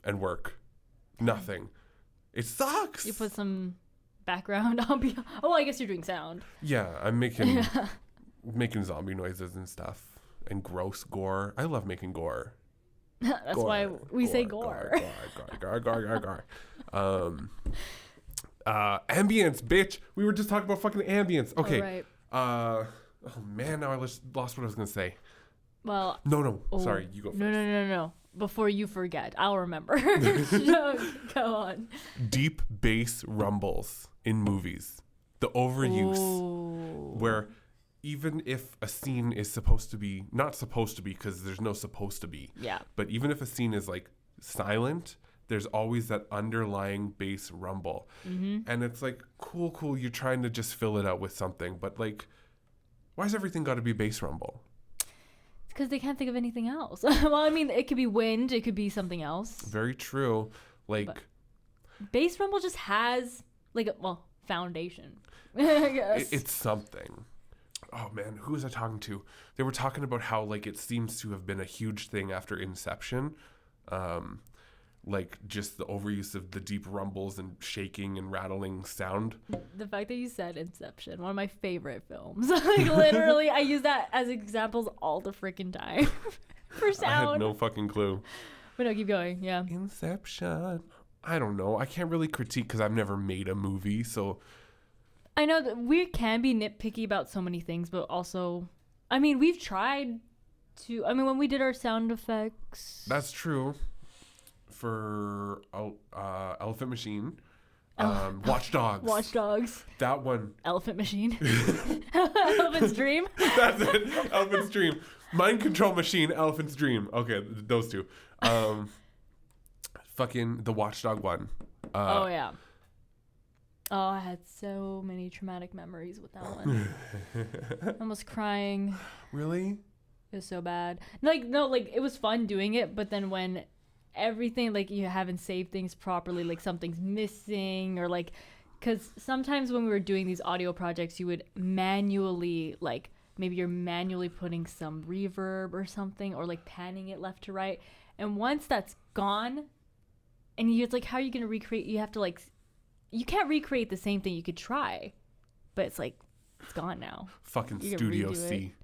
and work. Nothing. It sucks. You put some background ambiance. Oh, I guess you're doing sound. Yeah, I'm making zombie noises and stuff and gross gore. I love making gore. That's gore, why we say gore. Gore. Ambience, bitch. We were just talking about fucking ambience. Okay. Right. Oh man, now I lost what I was gonna say. Well. No. Sorry, you go first. No. Before you forget, I'll remember. Go on. Deep bass rumbles in movies. The overuse. Ooh. Where even if a scene is not supposed to be, because there's no supposed to be. Yeah. But even if a scene is like silent, there's always that underlying bass rumble. Mm-hmm. And it's like, cool, you're trying to just fill it out with something. But like, why's everything got to be bass rumble? Because they can't think of anything else. Well, I mean, it could be wind. It could be something else. Very true. Like, but bass rumble just has like foundation. I guess. It's something. Oh man, who was I talking to? They were talking about how like it seems to have been a huge thing after Inception. Like just the overuse of the deep rumbles and shaking and rattling sound. The fact that you said Inception, one of my favorite films. Like literally, I use that as examples all the freaking time for sound. I had no fucking clue. But no, keep going. Yeah. Inception. I don't know. I can't really critique because I've never made a movie, so. I know that we can be nitpicky about so many things, but also, I mean, we've tried to. I mean, when we did our sound effects. That's true. For Elephant Machine, Watch Dogs. That one. Elephant Machine. Elephant's Dream. That's it. Elephant's Dream. Mind Control Machine. Elephant's Dream. Okay, those two. Fucking the Watchdog one. Oh yeah. Oh, I had so many traumatic memories with that one. Almost crying. Really? It was so bad. Like it was fun doing it, but then when everything, like, you haven't saved things properly, like something's missing, or like, because sometimes when we were doing these audio projects, you would manually, like, maybe you're manually putting some reverb or something, or like panning it left to right, and once that's gone, and it's like, how are you going to recreate? You have to, like, you can't recreate the same thing. You could try, but it's like, it's gone now. Fucking Studio C.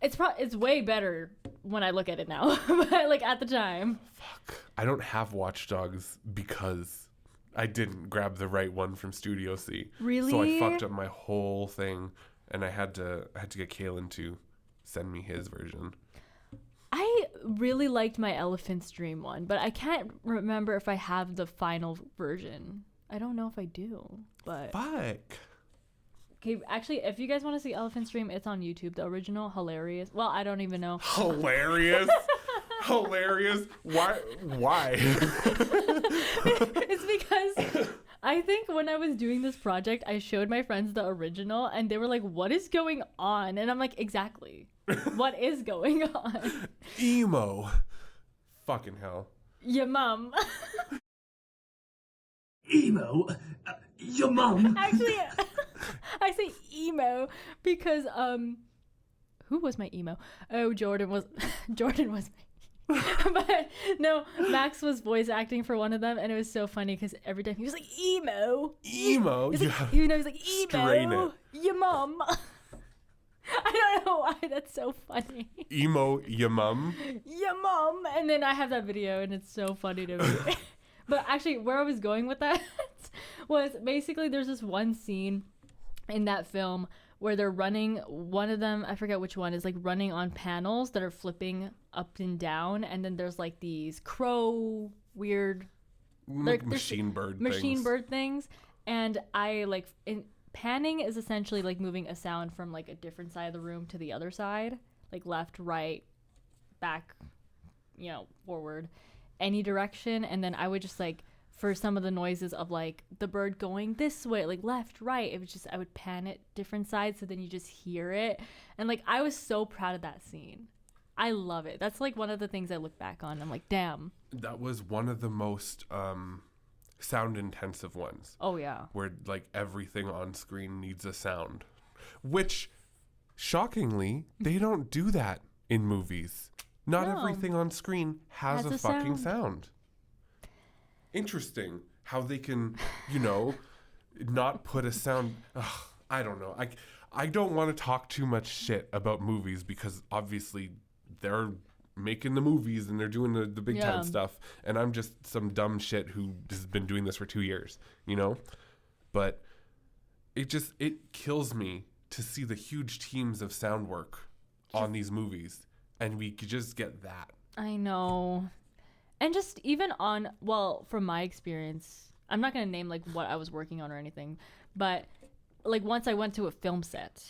It's way better when I look at it now, but like at the time. Fuck. I don't have Watch Dogs because I didn't grab the right one from Studio C. Really? So I fucked up my whole thing, and I had to get Kaylin to send me his version. I really liked my Elephant's Dream one, but I can't remember if I have the final version. I don't know if I do, but. Fuck. Okay, actually, if you guys want to see Elephant's Dream, it's on YouTube. The original, hilarious. Well, I don't even know. Hilarious? Hilarious? Why? It's because I think when I was doing this project, I showed my friends the original, and they were like, what is going on? And I'm like, exactly. What is going on? Emo. Fucking hell. Your mom. Emo? Your mom? Actually, I say emo because who was my emo? Oh, Jordan was my But no, Max was voice acting for one of them, and it was so funny because every time he was like, emo. Emo? He's like, you know, he's like, Strain emo. it. Your mom. I don't know why that's so funny. Emo, your mum? Your mom. And then I have that video, and it's so funny to me. But actually, where I was going with that was basically there's this one scene in that film where they're running, one of them, I forget which one, is like running on panels that are flipping up and down, and then there's like these crow weird Machine bird things. And I like panning is essentially like moving a sound from like a different side of the room to the other side, like left, right, back, you know, forward, any direction. And then I would just like, for some of the noises of like the bird going this way, like left, right, it was just, I would pan it different sides so then you just hear it. And like I was so proud of that scene. I love it. That's like one of the things I look back on. I'm like, damn. That was one of the most sound intensive ones. Oh yeah. Where like everything on screen needs a sound. Which shockingly, they don't do that in movies. Not everything on screen has a fucking sound. Interesting how they can, you know, not put a sound. Ugh, I don't know. I don't want to talk too much shit about movies because obviously they're making the movies and they're doing the big time stuff. And I'm just some dumb shit who has been doing this for 2 years, you know? But it kills me to see the huge teams of sound work on these movies. And we could just get that. I know. And just even on, well, from my experience, I'm not going to name like what I was working on or anything, but like once I went to a film set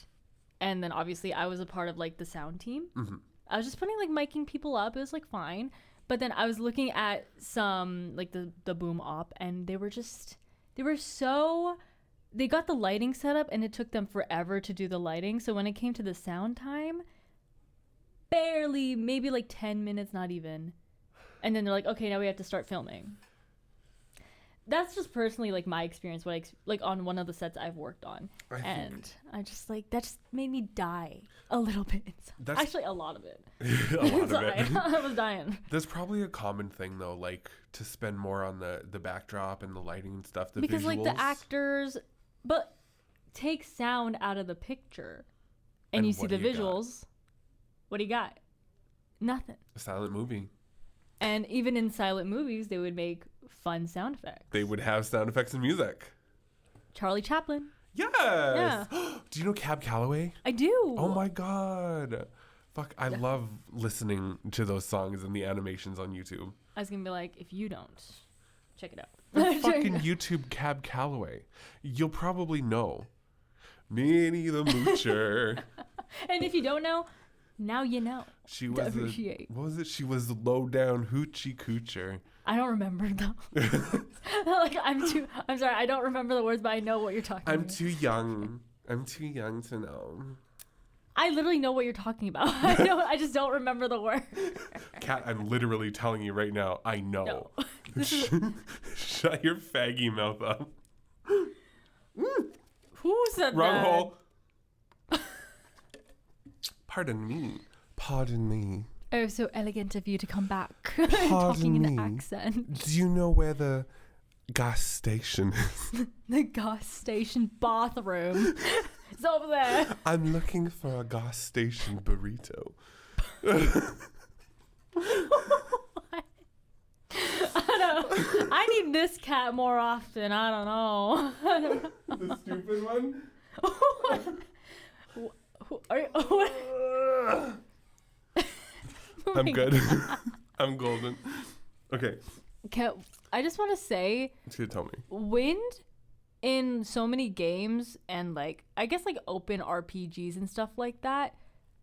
and then obviously I was a part of like the sound team. Mm-hmm. I was just putting like miking people up. It was like fine. But then I was looking at some like the boom op and they got the lighting set up and it took them forever to do the lighting. So when it came to the sound time, barely, maybe like 10 minutes, not even. And then they're like, okay, now we have to start filming. That's just personally like my experience, like on one of the sets I've worked on. I just like, that just made me die a little bit. Actually, a lot of it. I was dying. That's probably a common thing though, like to spend more on the backdrop and the lighting and stuff, because visuals. Like the actors, but take sound out of the picture and you see the visuals. What do you got? Nothing. A silent movie. And even in silent movies, they would make fun sound effects. They would have sound effects and music. Charlie Chaplin. Yes. Yeah. Do you know Cab Calloway? I do. Oh my God. Fuck, I love listening to those songs and the animations on YouTube. I was going to be like, if you don't, check it out. Fucking YouTube Cab Calloway. You'll probably know. Minnie the Moocher. And if you don't know, now you know. She was what was it? She was the low down hoochie coocher. I don't remember though. Like I'm sorry, I don't remember the words, but I know what you're talking about. I'm too young to know. I literally know what you're talking about. I just don't remember the word. Kat, I'm literally telling you right now, I know. No. Shut your faggy mouth up. Who said Wrong that? hole. Pardon me. Oh, so elegant of you to come back. Pardon talking in me. an accent. Do you know where the gas station is? The gas station bathroom. It's over there. I'm looking for a gas station burrito. I don't. I need this cat more often. I don't know. The stupid one? Are you, I'm good. I'm golden. Okay. I just want to say, It's gonna tell me. wind in so many games and like I guess like open RPGs and stuff like that,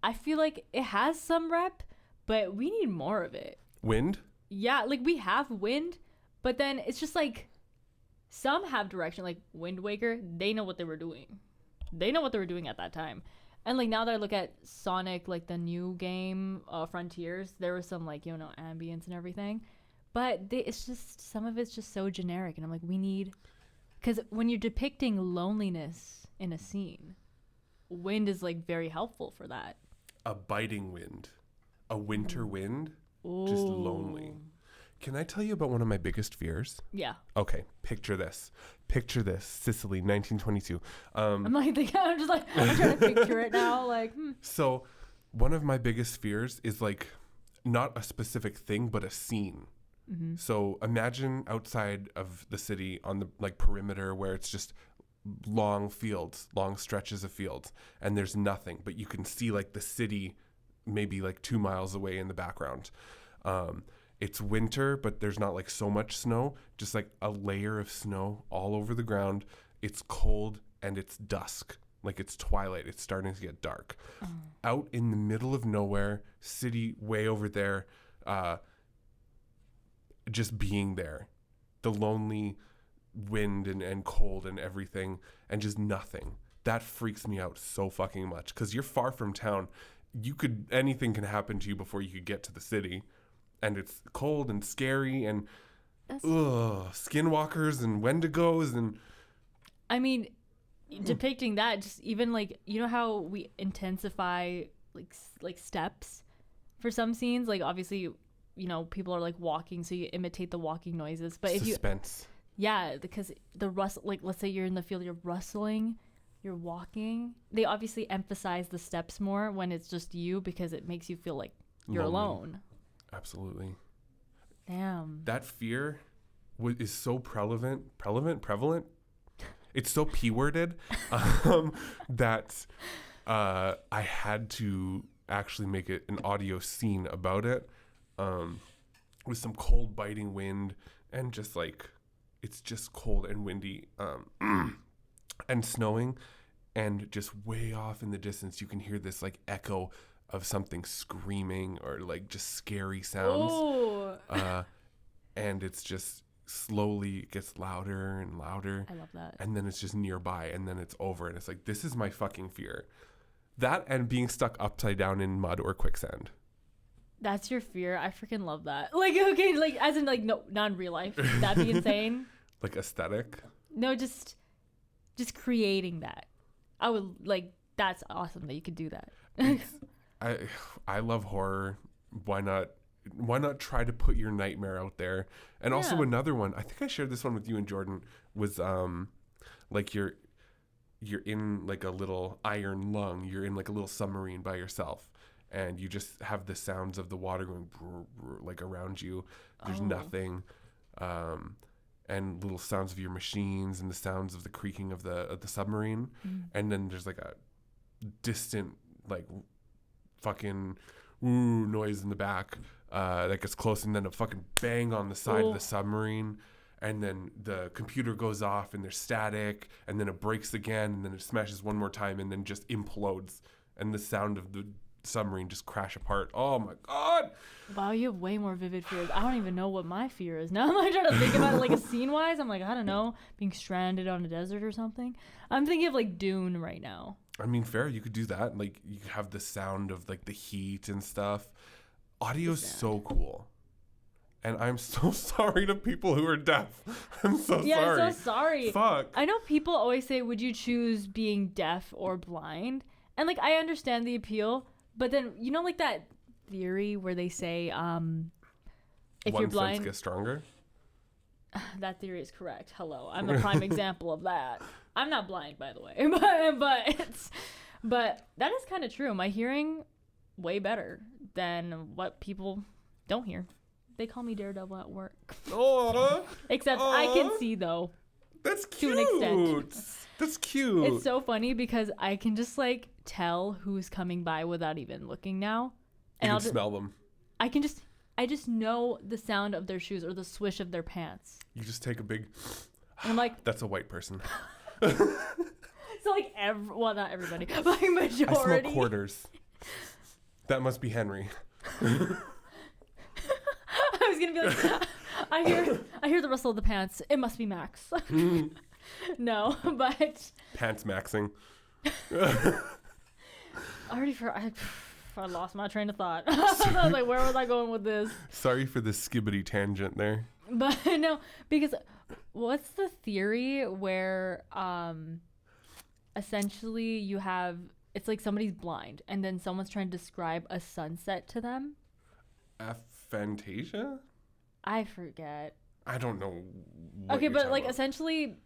I feel like it has some rep, but we need more of it. Wind? Yeah, like we have wind, but then it's just like some have direction. Like Wind Waker, they know what they were doing. They know what they were doing at that time. And like now that I look at Sonic, like the new game, Frontiers, there was some like, you know, ambience and everything. But it's just, some of it's just so generic. And I'm like, we need, because when you're depicting loneliness in a scene, wind is like very helpful for that. A biting wind. A winter wind. just lonely. Can I tell you about one of my biggest fears? Yeah. Okay, picture this. Sicily, 1922. I'm like thinking, I'm trying to picture it now. Like, So, one of my biggest fears is like not a specific thing, but a scene. Mm-hmm. So imagine outside of the city on the like perimeter where it's just long fields, long stretches of fields, and there's nothing, but you can see like the city maybe like 2 miles away in the background. It's winter, but there's not like so much snow, just like a layer of snow all over the ground. It's cold and it's dusk, like it's twilight. It's starting to get dark. Out in the middle of nowhere, city way over there, just being there, the lonely wind and cold and everything, and just nothing. That freaks me out so fucking much because you're far from town. Anything can happen to you before you could get to the city. And it's cold and scary and skinwalkers and wendigos and... I mean, depicting that, just even like, you know how we intensify like steps for some scenes? Like obviously, you know, people are like walking, so you imitate the walking noises. But suspense. Yeah, because the rustle, like let's say you're in the field, you're rustling, you're walking. They obviously emphasize the steps more when it's just you because it makes you feel like you're alone. Absolutely. Damn. That fear is so prevalent. It's so p-worded that I had to actually make it an audio scene about it with some cold biting wind and just like it's just cold and windy and snowing, and just way off in the distance you can hear this like echo of something screaming or like just scary sounds. And it's just slowly gets louder and louder. I love that. And then it's just nearby and then it's over and it's like, this is my fucking fear. That and being stuck upside down in mud or quicksand. That's your fear? I freaking love that. Like, okay, like as in like, no, not in real life. That'd be insane. Like aesthetic? No, just creating that. I would like, that's awesome that you could do that. I love horror. Why not try to put your nightmare out there? And also another one, I think I shared this one with you and Jordan, was like you're in like a little iron lung. You're in like a little submarine by yourself, and you just have the sounds of the water going brr, brr, like around you. There's nothing, and little sounds of your machines and the sounds of the creaking of the submarine, and then there's like a distant like fucking noise in the back that gets close, and then a fucking bang on the side of the submarine, and then the computer goes off and there's static, and then it breaks again, and then it smashes one more time and then just implodes, and the sound of the submarine just crash apart. Oh my god! Wow, you have way more vivid fears. I don't even know what my fear is now. I'm like trying to think about it like a scene wise. I'm like, I don't know, being stranded on a desert or something. I'm thinking of like Dune right now. I mean, fair, you could do that. Like, you have the sound of like the heat and stuff. Audio's so cool. And I'm so sorry to people who are deaf. I'm so sorry. Yeah, I'm so sorry. Fuck. I know people always say, would you choose being deaf or blind? And like, I understand the appeal, but then, you know, like that theory where they say, if one you're blind, sense gets stronger. That theory is correct. Hello, I'm a prime example of that. I'm not blind, by the way, but that is kind of true. My hearing way better than what people don't hear. They call me Daredevil at work. Except I can see though. That's cute. To an extent. That's cute. It's so funny because I can just like tell who's coming by without even looking now. And I'll smell them. I just know the sound of their shoes or the swish of their pants. You just take a big... I'm like... That's a white person. So like, well, not everybody, but like majority. I smell quarters. That must be Henry. I was going to be like, I hear the rustle of the pants. It must be Max. No, but... Pants maxing. I lost my train of thought. I was like, where was I going with this? Sorry for the skibbity tangent there. But no, because what's the theory where essentially you have, it's like somebody's blind and then someone's trying to describe a sunset to them? Fantasia? I forget. I don't know. What Okay, you're but talking like about. essentially,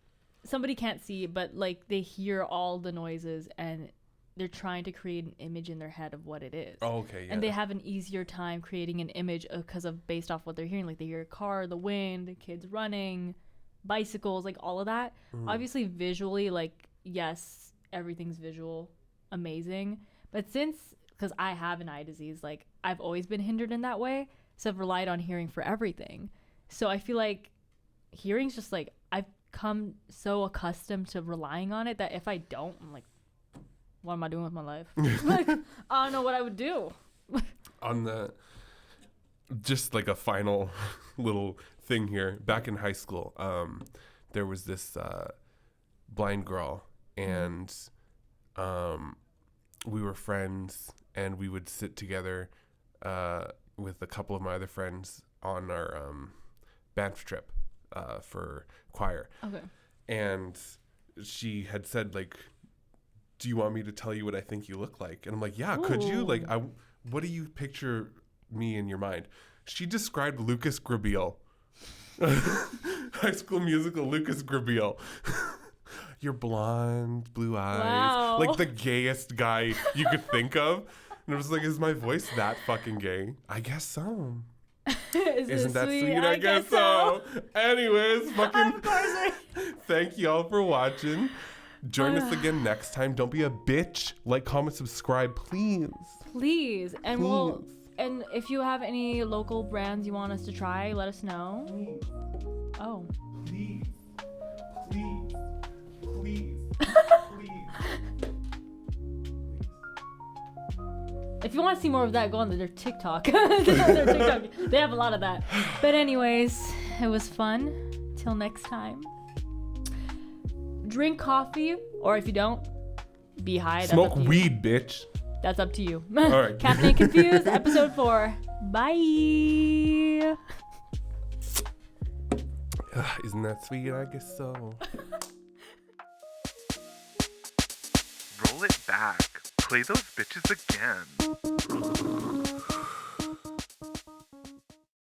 somebody can't see, but like they hear all the noises and they're trying to create an image in their head of what it is. Oh, okay, yeah. And they have an easier time creating an image because of based off what they're hearing. Like they hear a car, the wind, kids running, bicycles, like all of that. Obviously, visually, like yes, everything's visual, amazing. But because I have an eye disease, like I've always been hindered in that way, so I've relied on hearing for everything. So I feel like hearing's just like I've come so accustomed to relying on it that if I don't, I'm like, what am I doing with my life? Like, I don't know what I would do. On the just like a final little thing here, back in high school, there was this blind girl, and we were friends, and we would sit together with a couple of my other friends on our Banff trip for choir. Okay. And she had said, like, do you want me to tell you what I think you look like? And I'm like, yeah, could you? Like, what do you picture me in your mind? She described Lucas Grabeel. High School Musical Lucas Grabeel. You're blonde, blue eyes. Wow. Like the gayest guy you could think of. And I was like, is my voice that fucking gay? I guess so. Isn't that sweet? I guess so. Anyways, fucking thank y'all for watching. Join us again next time. Don't be a bitch. Like, comment, subscribe, please. Please. And if you have any local brands you want us to try, let us know. Oh. Please. Please. Please. Please. If you want to see more of that, go on their TikTok. Their TikTok. They have a lot of that. But anyways, it was fun. Till next time. Drink coffee, or if you don't, be high. That's Smoke up to you. weed, bitch. That's up to you. All right. Caffeinated and Confused, episode 4. Bye. Isn't that sweet? I guess so. Roll it back. Play those bitches again.